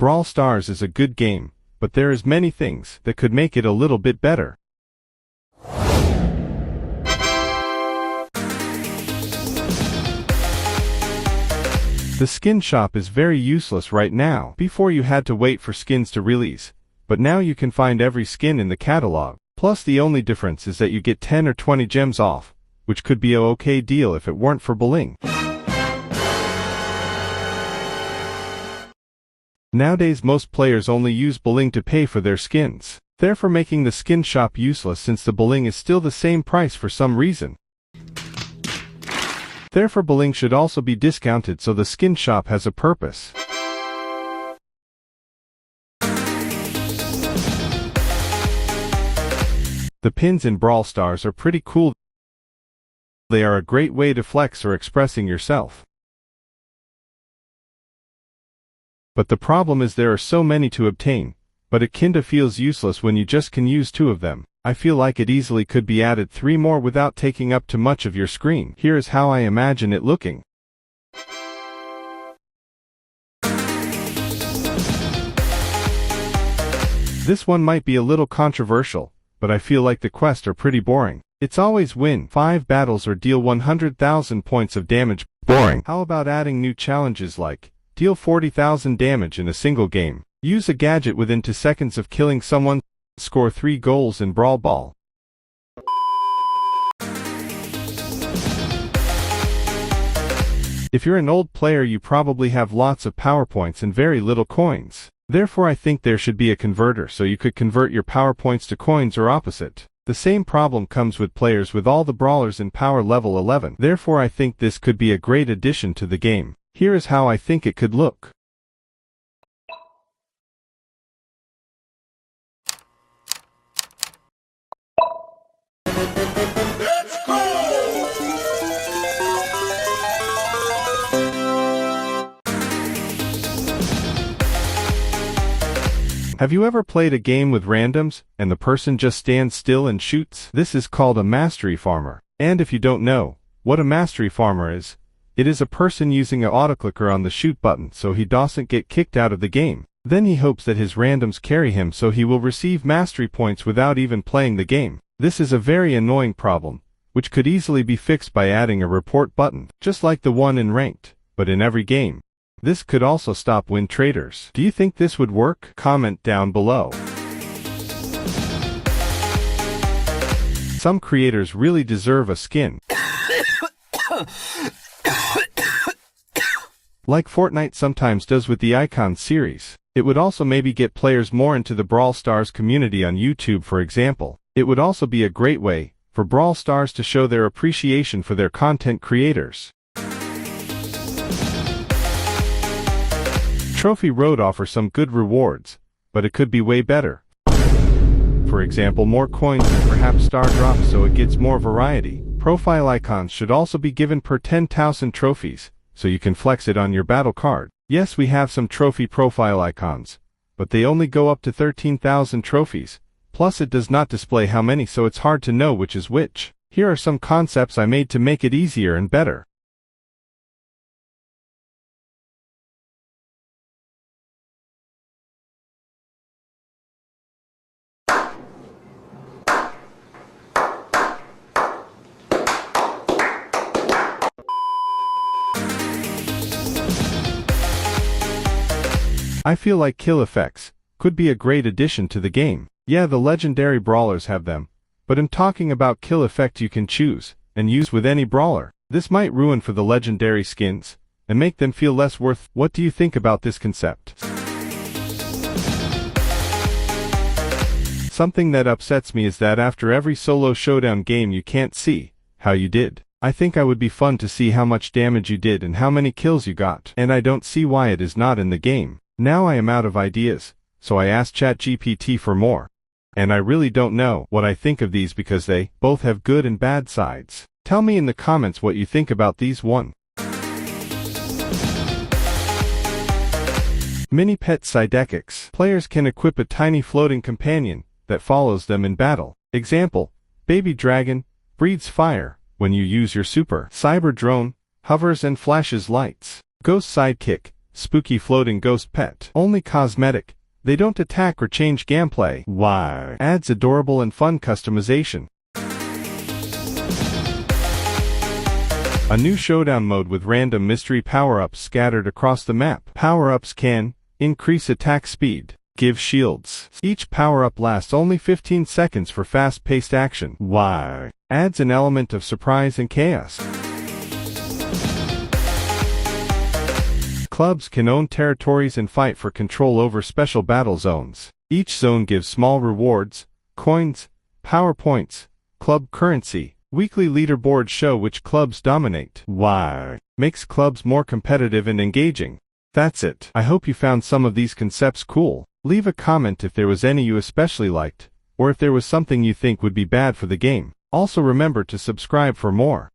Brawl Stars is a good game, but there is many things that could make it a little bit better. The skin shop is very useless right now. Before you had to wait for skins to release, but now you can find every skin in the catalog. Plus the only difference is that you get 10 or 20 gems off, which could be a okay deal if it weren't for bling. Nowadays most players only use bling to pay for their skins, therefore making the skin shop useless since the bling is still the same price for some reason. Therefore bling should also be discounted so the skin shop has a purpose. The pins in Brawl Stars are pretty cool. They are a great way to flex or expressing yourself. But the problem is there are so many to obtain, but it kinda feels useless when you just can use 2 of them. I feel like it easily could be added 3 more without taking up too much of your screen. Here is how I imagine it looking. This one might be a little controversial, but I feel like the quests are pretty boring. It's always win 5 battles or deal 100,000 points of damage. Boring. How about adding new challenges like deal 40,000 damage in a single game, use a gadget within 2 seconds of killing someone, score 3 goals in Brawl Ball. If you're an old player you probably have lots of PowerPoints and very little coins. Therefore I think there should be a converter so you could convert your PowerPoints to coins or opposite. The same problem comes with players with all the brawlers in power level 11. Therefore I think this could be a great addition to the game. Here is how I think it could look. Let's go! Have you ever played a game with randoms, and the person just stands still and shoots? This is called a mastery farmer. And if you don't know what a mastery farmer is, it is a person using an autoclicker on the shoot button so he doesn't get kicked out of the game. Then he hopes that his randoms carry him so he will receive mastery points without even playing the game. This is a very annoying problem, which could easily be fixed by adding a report button, just like the one in ranked, but in every game. This could also stop win traders. Do you think this would work? Comment down below. Some creators really deserve a skin. Like Fortnite sometimes does with the Icon series. It would also maybe get players more into the Brawl Stars community on YouTube, for example. It would also be a great way for Brawl Stars to show their appreciation for their content creators. Trophy Road offers some good rewards, but it could be way better. For example, more coins and perhaps star drops so it gets more variety. Profile icons should also be given per 10,000 trophies, so you can flex it on your battle card. Yes, we have some trophy profile icons, but they only go up to 13,000 trophies. Plus it does not display how many, so it's hard to know which is which. Here are some concepts I made to make it easier and better. I feel like kill effects could be a great addition to the game. Yeah, the legendary brawlers have them, but I'm talking about kill effect you can choose and use with any brawler. This might ruin for the legendary skins and make them feel less worth. What do you think about this concept? Something that upsets me is that after every solo showdown game you can't see how you did. I think it would be fun to see how much damage you did and how many kills you got. And I don't see why it is not in the game. Now I am out of ideas, so I asked ChatGPT for more. And I really don't know what I think of these because they both have good and bad sides. Tell me in the comments what you think about these one. Mini Pet Psychics. Players can equip a tiny floating companion that follows them in battle. Example, Baby Dragon breathes fire when you use your super. Cyber Drone hovers and flashes lights. Ghost Sidekick spooky floating ghost pet. Only cosmetic. They don't attack or change gameplay. Why? Adds adorable and fun customization. A new showdown mode with random mystery power-ups scattered across the map. Power-ups can increase attack speed, give shields. Each power-up lasts only 15 seconds for fast-paced action. Why? Adds an element of surprise and chaos. Clubs can own territories and fight for control over special battle zones. Each zone gives small rewards, coins, power points, club currency. Weekly leaderboards show which clubs dominate. Why? Makes clubs more competitive and engaging. That's it. I hope you found some of these concepts cool. Leave a comment if there was any you especially liked, or if there was something you think would be bad for the game. Also remember to subscribe for more.